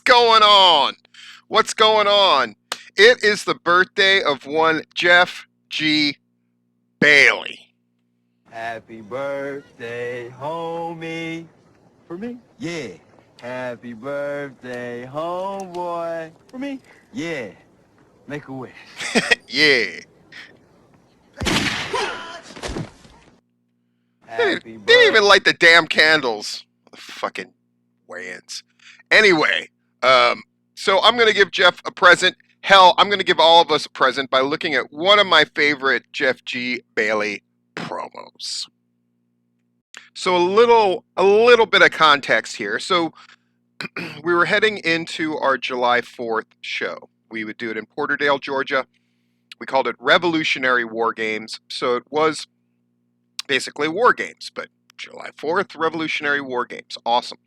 going on? What's going on? It is the birthday of one Jeff G. Bailey. Happy birthday, homie. For me? Yeah. Happy birthday, homeboy. For me? Yeah. Make a wish. Yeah. Happy Didn't birthday. even light the damn candles. Fucking wayans. Anyway, so I'm going to give Jeff a present. Hell, I'm going to give all of us a present by looking at one of my favorite Jeff G. Bailey promos. So a little bit of context here. So we were heading into our July 4th show. We would do it in Porterdale, Georgia. We called it Revolutionary War Games. So it was basically war games, but July 4th, Revolutionary War Games. Awesome.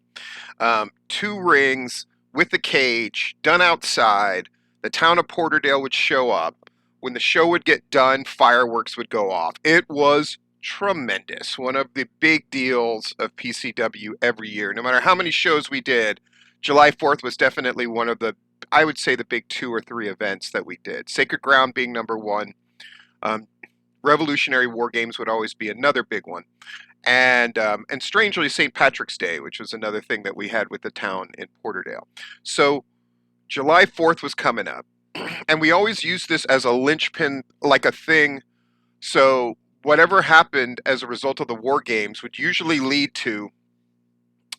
2 rings with the cage, done outside. The town of Porterdale would show up. When the show would get done, fireworks would go off. It was tremendous. One of the big deals of PCW every year. No matter how many shows we did, July 4th was definitely one of the, I would say, the big 2 or 3 events that we did. Sacred Ground being number one. Revolutionary War Games would always be another big one. And strangely, St. Patrick's Day, which was another thing that we had with the town in Porterdale. So July 4th was coming up, and we always used this as a linchpin, like a thing. So whatever happened as a result of the war games would usually lead to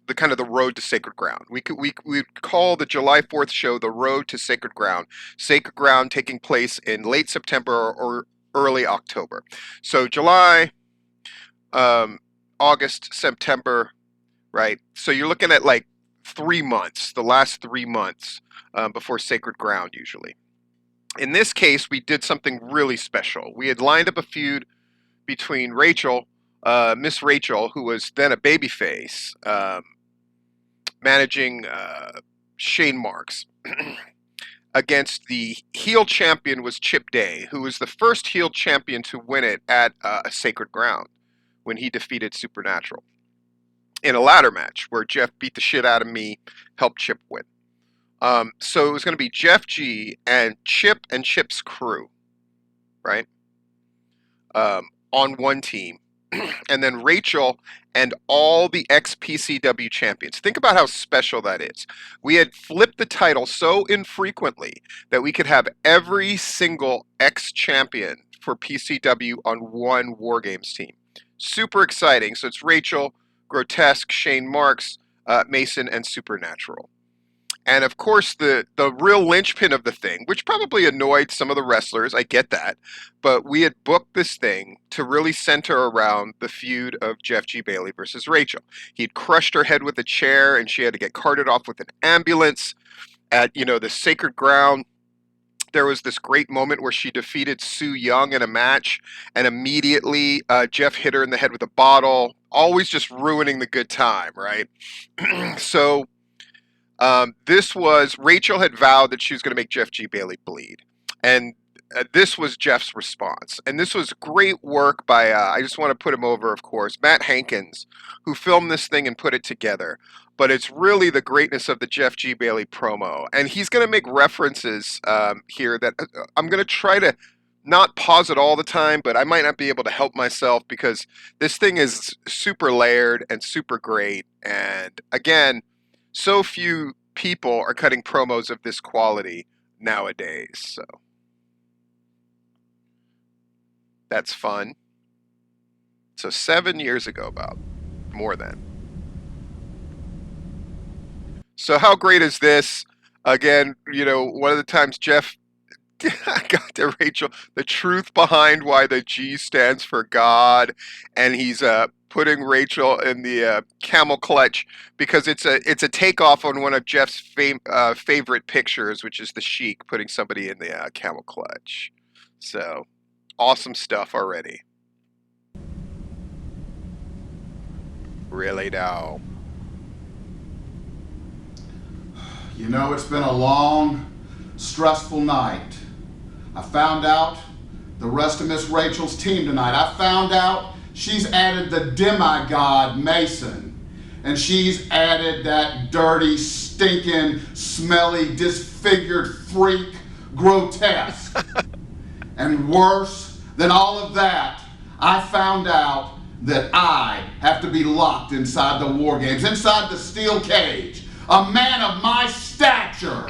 the kind of the road to sacred ground. We'd call the July 4th show the road to sacred ground. Sacred ground taking place in late September or early October. So July, August, September, right? So you're looking at like 3 months, the last 3 months before sacred ground usually. In this case, we did something really special. We had lined up a feud between Rachel, Miss Rachel, who was then a babyface, managing Shane Marks, against the heel champion was Chip Day, who was the first heel champion to win it at a sacred ground when he defeated Supernatural in a ladder match where Jeff beat the shit out of me, helped Chip win. So it was going to be Jeff G and Chip's crew, right? On one team. And then Rachel and all the ex-PCW champions. Think about how special that is. We had flipped the title so infrequently that we could have every single ex-champion for PCW on one War Games team. Super exciting. So it's Rachel, Grotesque, Shane Marks, Mason, and Supernatural. And of course, the real linchpin of the thing, which probably annoyed some of the wrestlers, I get that, but we had booked this thing to really center around the feud of Jeff G. Bailey versus Rachel. He'd crushed her head with a chair, and she had to get carted off with an ambulance at, the sacred ground. There was this great moment where she defeated Sue Young in a match, and immediately Jeff hit her in the head with a bottle, always just ruining the good time, right? So this was, Rachel had vowed that she was going to make Jeff G. Bailey bleed. And this was Jeff's response. And this was great work by, I just want to put him over, of course, Matt Hankins, who filmed this thing and put it together. But it's really the greatness of the Jeff G. Bailey promo. And he's going to make references here that I'm going to try to not pause it all the time, but I might not be able to help myself because this thing is super layered and super great. And again, so few people are cutting promos of this quality nowadays. So that's fun. So 7 years ago, about more than. So how great is this? Again, one of the times Jeff got to Rachel, the truth behind why the G stands for God, and he's putting Rachel in the camel clutch because it's a takeoff on one of Jeff's favorite pictures, which is the Sheik putting somebody in the camel clutch. So awesome stuff already. Really now. It's been a long, stressful night. I found out the rest of Miss Rachel's team tonight. I found out she's added the demigod Mason. And she's added that dirty, stinking, smelly, disfigured freak grotesque. And worse than all of that, I found out that I have to be locked inside the war games, inside the steel cage. A man of my stature,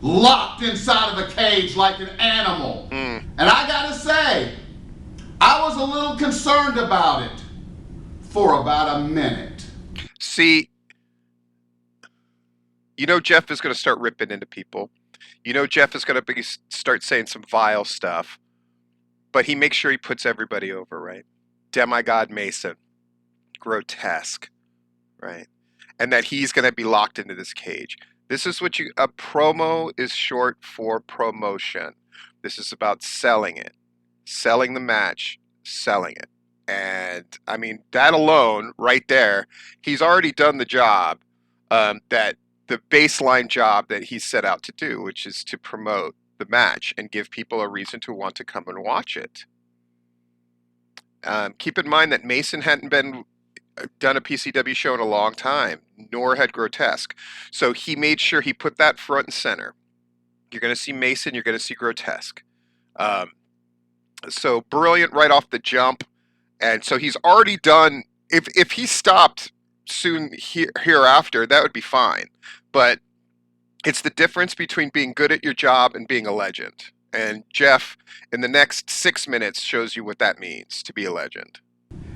locked inside of a cage like an animal. And I gotta say, I was a little concerned about it for about a minute. See, you know Jeff is going to start ripping into people. You know Jeff is going to start saying some vile stuff. But he makes sure he puts everybody over, right? Demigod Mason, grotesque, right? And that he's going to be locked into this cage. This is what a promo is short for promotion. This is about selling it, selling the match, selling it. And I mean, that alone, right there, he's already done the job, that the baseline job that he set out to do, which is to promote the match and give people a reason to want to come and watch it. Keep in mind that Mason hadn't done a PCW show in a long time, nor had Grotesque. So he made sure he put that front and center. You're going to see Mason, you're going to see Grotesque. So brilliant right off the jump. And so he's already done, if he stopped soon hereafter, that would be fine. But it's the difference between being good at your job and being a legend. And Jeff, in the next 6 minutes, shows you what that means to be a legend.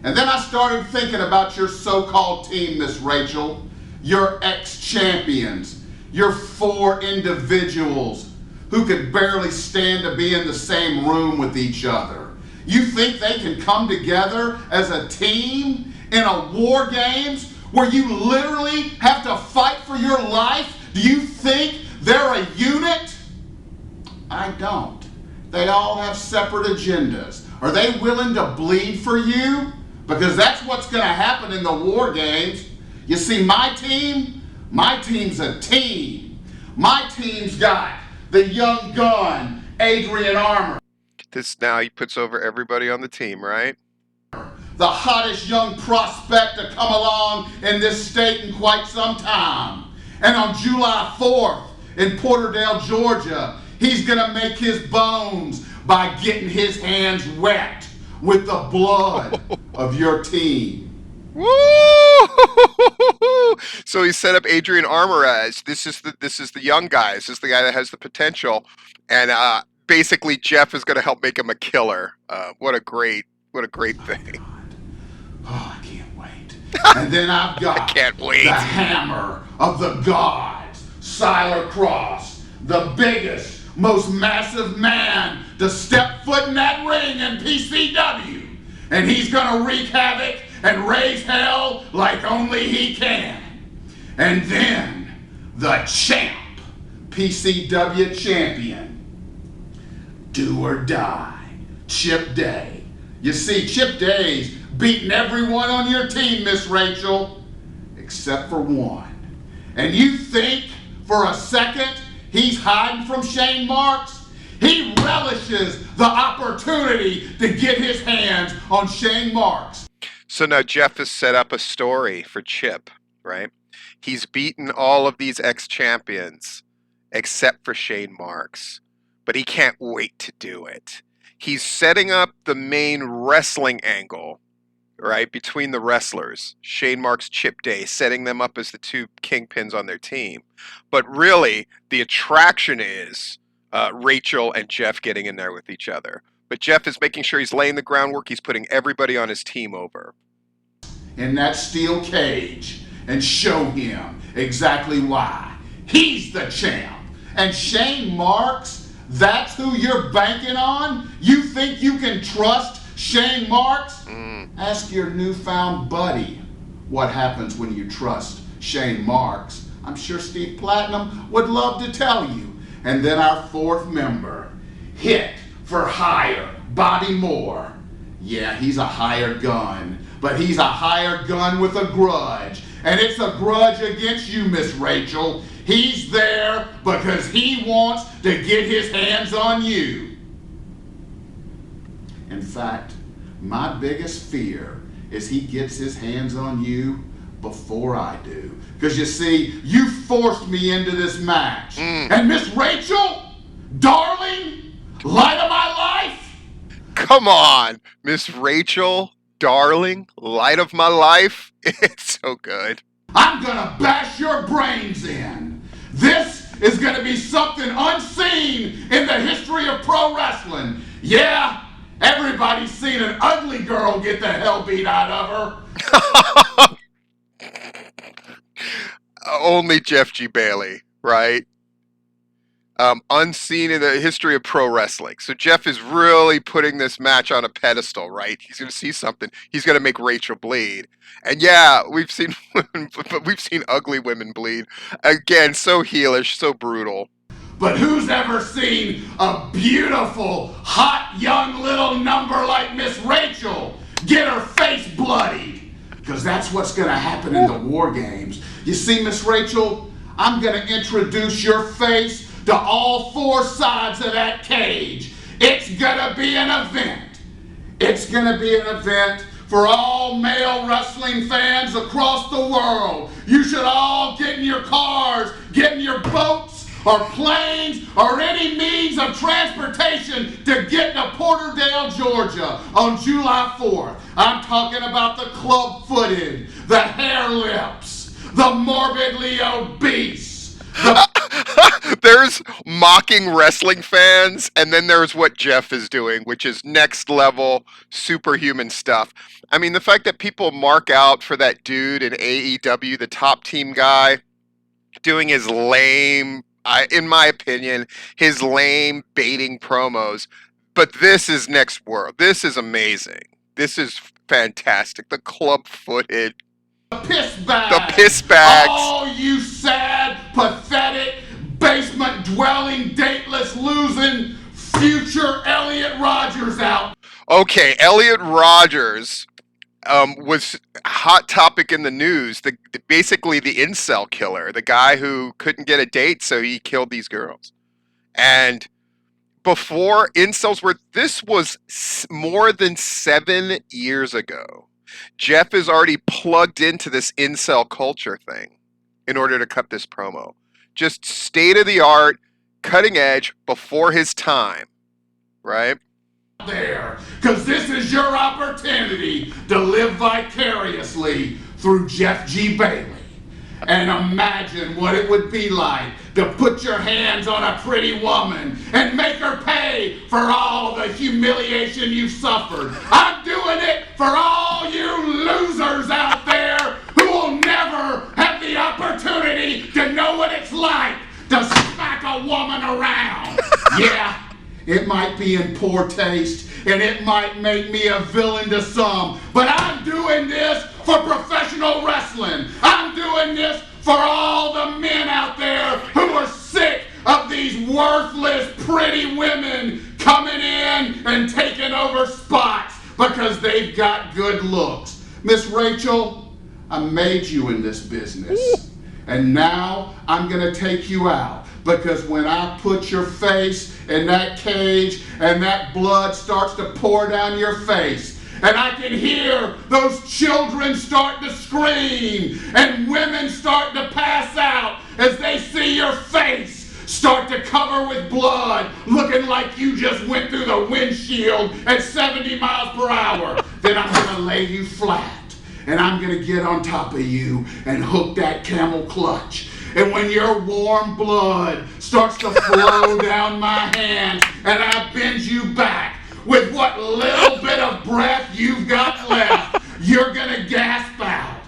And then I started thinking about your so-called team, Miss Rachel, your ex-champions, your 4 individuals who could barely stand to be in the same room with each other. You think they can come together as a team in a war games where you literally have to fight for your life? Do you think they're a unit? I don't. They all have separate agendas. Are they willing to bleed for you? Because that's what's going to happen in the war games. You see, my team's a team. My team's got the young gun, Adrian Armour. This now he puts over everybody on the team, right? The hottest young prospect to come along in this state in quite some time. And on July 4th in Porterdale, Georgia, he's going to make his bones by getting his hands wet with the blood of your team. Woo! So he set up Adrian Armour as this is the young guy. This is the guy that has the potential, and basically Jeff is going to help make him a killer. What a great thing. Oh, I can't wait. And then I've got I can't wait. The hammer of the gods, Siler Cross, the biggest, most massive man to step foot in that ring in PCW. And he's going to wreak havoc and raise hell like only he can. And then the champ, PCW champion, do or die, Chip Day. You see, Chip Day's beating everyone on your team, Miss Rachel, except for one. And you think for a second he's hiding from Shane Marks? He relishes the opportunity to get his hands on Shane Marks. So now Jeff has set up a story for Chip, right? He's beaten all of these ex-champions except for Shane Marks, but he can't wait to do it. He's setting up the main wrestling angle, right, between the wrestlers, Shane Marks, Chip Day, setting them up as the 2 kingpins on their team. But really, the attraction is Rachel and Jeff getting in there with each other. But Jeff is making sure he's laying the groundwork. He's putting everybody on his team over. In that steel cage and show him exactly why. He's the champ. And Shane Marks, that's who you're banking on? You think you can trust Shane Marks? Ask your newfound buddy what happens when you trust Shane Marks. I'm sure Steve Platinum would love to tell you. And then our 4th member, Hit for Hire, Bobby Moore. Yeah, he's a hired gun, but he's a hired gun with a grudge. And it's a grudge against you, Miss Rachel. He's there because he wants to get his hands on you. In fact, my biggest fear is he gets his hands on you before I do. Because you see, you forced me into this match. Mm. And Miss Rachel, darling, light of my life, Come on, Miss Rachel, darling, light of my life. It's so good. I'm gonna bash your brains in. This is gonna be something unseen in the history of pro wrestling. Yeah, everybody's seen an ugly girl get the hell beat out of her. Only Jeff G. Bailey, right? Unseen in the history of pro wrestling. So Jeff is really putting this match on a pedestal, right? He's going to see something. He's going to make Rachel bleed. And yeah, we've seen women, but we've seen ugly women bleed. Again, so heelish, so brutal. But who's ever seen a beautiful, hot, young little number like Miss Rachel get her face bloodied? Because that's what's going to happen in the War Games. You see, Miss Rachel, I'm going to introduce your face to all four sides of that cage. It's going to be an event. It's going to be an event for all male wrestling fans across the world. You should all get in your cars, get in your boats, or planes, or any means of transportation to get to Porterdale, Georgia on July 4th. I'm talking about the club-footed, the hair lips, the morbidly obese, There's mocking wrestling fans, and then there's what Jeff is doing, which is next level superhuman stuff. I mean, the fact that people mark out for that dude in AEW, the top team guy, doing his lame, in my opinion, his lame baiting promos. But this is next world. This is amazing. This is fantastic. The club footed, piss bags. the piss bags. Oh, you sad, pathetic, basement-dwelling, dateless, losing, future Elliot Rogers out. Okay, Elliot Rogers was a hot topic in the news. Basically the incel killer, the guy who couldn't get a date, so he killed these girls. And before incels were, this was more than 7 years ago. Jeff is already plugged into this incel culture thing in order to cut this promo. Just state of the art, cutting edge, before his time, right? There, because this is your opportunity to live vicariously through Jeff G. Bailey. And imagine what it would be like to put your hands on a pretty woman and make her pay for all the humiliation you've suffered. I'm doing it for all you losers out there who will never have the opportunity to know what it's like to smack a woman around. Yeah. It might be in poor taste, and it might make me a villain to some, but I'm doing this for professional wrestling. I'm doing this for all the men out there who are sick of these worthless, pretty women coming in and taking over spots because they've got good looks. Miss Rachel, I made you in this business, and now I'm going to take you out. Because when I put your face in that cage and that blood starts to pour down your face, and I can hear those children start to scream and women start to pass out as they see your face start to cover with blood, looking like you just went through the windshield at 70 miles per hour, then I'm going to lay you flat. And I'm going to get on top of you and hook that camel clutch. And when your warm blood starts to flow down my hand and I bend you back with what little bit of breath you've got left, you're gonna gasp out,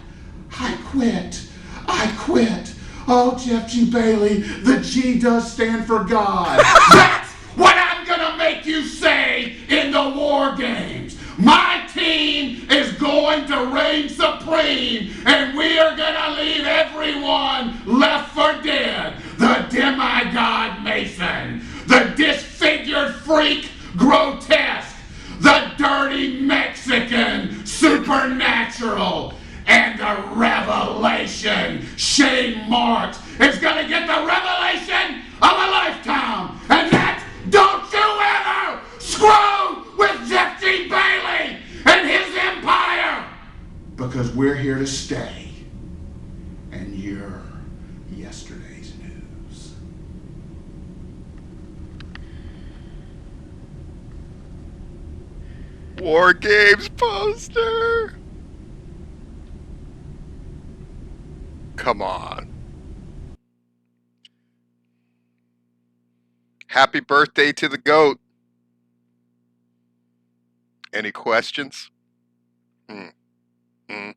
I quit, I quit. Oh, Jeff G. Bailey, the G does stand for God. That's what I'm gonna make you say in the War Games. My team is going to reign supreme, and we are going to leave everyone left for dead. The demigod Mason, the disfigured freak Grotesque, the dirty Mexican Supernatural, and the revelation Shane Marks is going to get the revelation of a lifetime, and that's don't you ever screw with Jeff G. Bailey and his empire, because we're here to stay. War Games poster. Come on. Happy birthday to the GOAT. Any questions? Hmm. Hmm.